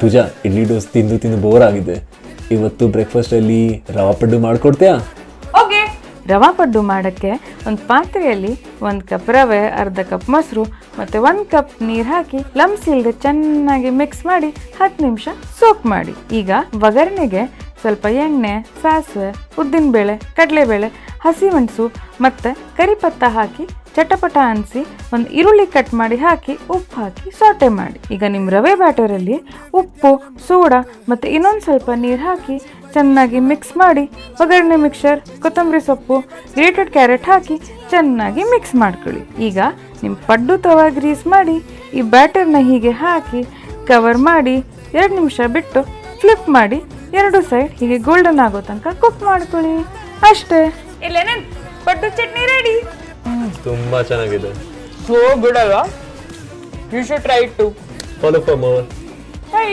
ಪೂಜಾ, ಇಡ್ಲಿ ದೋಸೆ ತಿಂದು ತಿಂದು ಬೋರ್ ಆಗಿದೆ. ಇವತ್ತು ಬ್ರೇಕ್ಫಾಸ್ಟಲ್ಲಿ ರವಾ ಪಡ್ಡು ಮಾಡಿಕೊಡ್ತೀಯಾ? ಓಕೆ. ರವಾ ಪಡ್ಡು ಮಾಡೋಕ್ಕೆ ಒಂದು ಪಾತ್ರೆಯಲ್ಲಿ 1 ಕಪ್ ರವೆ, ಅರ್ಧ ಕಪ್ ಮೊಸರು ಮತ್ತು 1 ಕಪ್ ನೀರು ಹಾಕಿ ಲಮ್ಸ್ ಇಲ್ಲದೆ ಚೆನ್ನಾಗಿ ಮಿಕ್ಸ್ ಮಾಡಿ 10 ನಿಮಿಷ ಸೋಕ್ ಮಾಡಿ. ಈಗ ಒಗ್ಗರಣೆಗೆ ಸ್ವಲ್ಪ ಎಣ್ಣೆ, ಸಾಸಿವೆ, ಉದ್ದಿನಬೇಳೆ, ಕಡಲೆಬೇಳೆ, ಹಸಿಮೆಣಸು ಮತ್ತು ಕರಿಪತ್ತ ಹಾಕಿ ಚಟಪಟ ಅನಿಸಿ ಒಂದು ಈರುಳ್ಳಿ ಕಟ್ ಮಾಡಿ ಹಾಕಿ ಉಪ್ಪು ಹಾಕಿ ಸಾಟೆ ಮಾಡಿ. ಈಗ ನಿಮ್ಮ ರವೆ ಬ್ಯಾಟರಲ್ಲಿ ಉಪ್ಪು, ಸೋಡಾ ಮತ್ತು ಇನ್ನೊಂದು ಸ್ವಲ್ಪ ನೀರು ಹಾಕಿ ಚೆನ್ನಾಗಿ ಮಿಕ್ಸ್ ಮಾಡಿ ಒಗ್ಗರಣೆ ಮಿಕ್ಸರ್, ಕೊತ್ತಂಬರಿ ಸೊಪ್ಪು, ಗ್ರೇಟೆಡ್ ಕ್ಯಾರೆಟ್ ಹಾಕಿ ಚೆನ್ನಾಗಿ ಮಿಕ್ಸ್ ಮಾಡ್ಕೊಳ್ಳಿ. ಈಗ ನಿಮ್ಮ ಪಡ್ಡು ತವಾ ಗ್ರೀಸ್ ಮಾಡಿ ಈ ಬ್ಯಾಟರ್ನ ಹೀಗೆ ಹಾಕಿ ಕವರ್ ಮಾಡಿ 2 ನಿಮಿಷ ಬಿಟ್ಟು ಫ್ಲಿಪ್ ಮಾಡಿ 2 ಸೈಡ್ ಹೀಗೆ ಗೋಲ್ಡನ್ ಆಗೋ ತನಕ ಕುಕ್ ಮಾಡ್ಕೊಳ್ಳಿ. ಅಷ್ಟೇ, ಇಲ್ಲೇನೇನು ಪಡ್ಡು ಚಟ್ನಿ ರೆಡಿ. ತುಂಬಾ ಚೆನ್ನಾಗಿದೆ. ಸೋ ಗುಡ್ ಅಲ್ವಾ? You should try it too. Follow for more. By.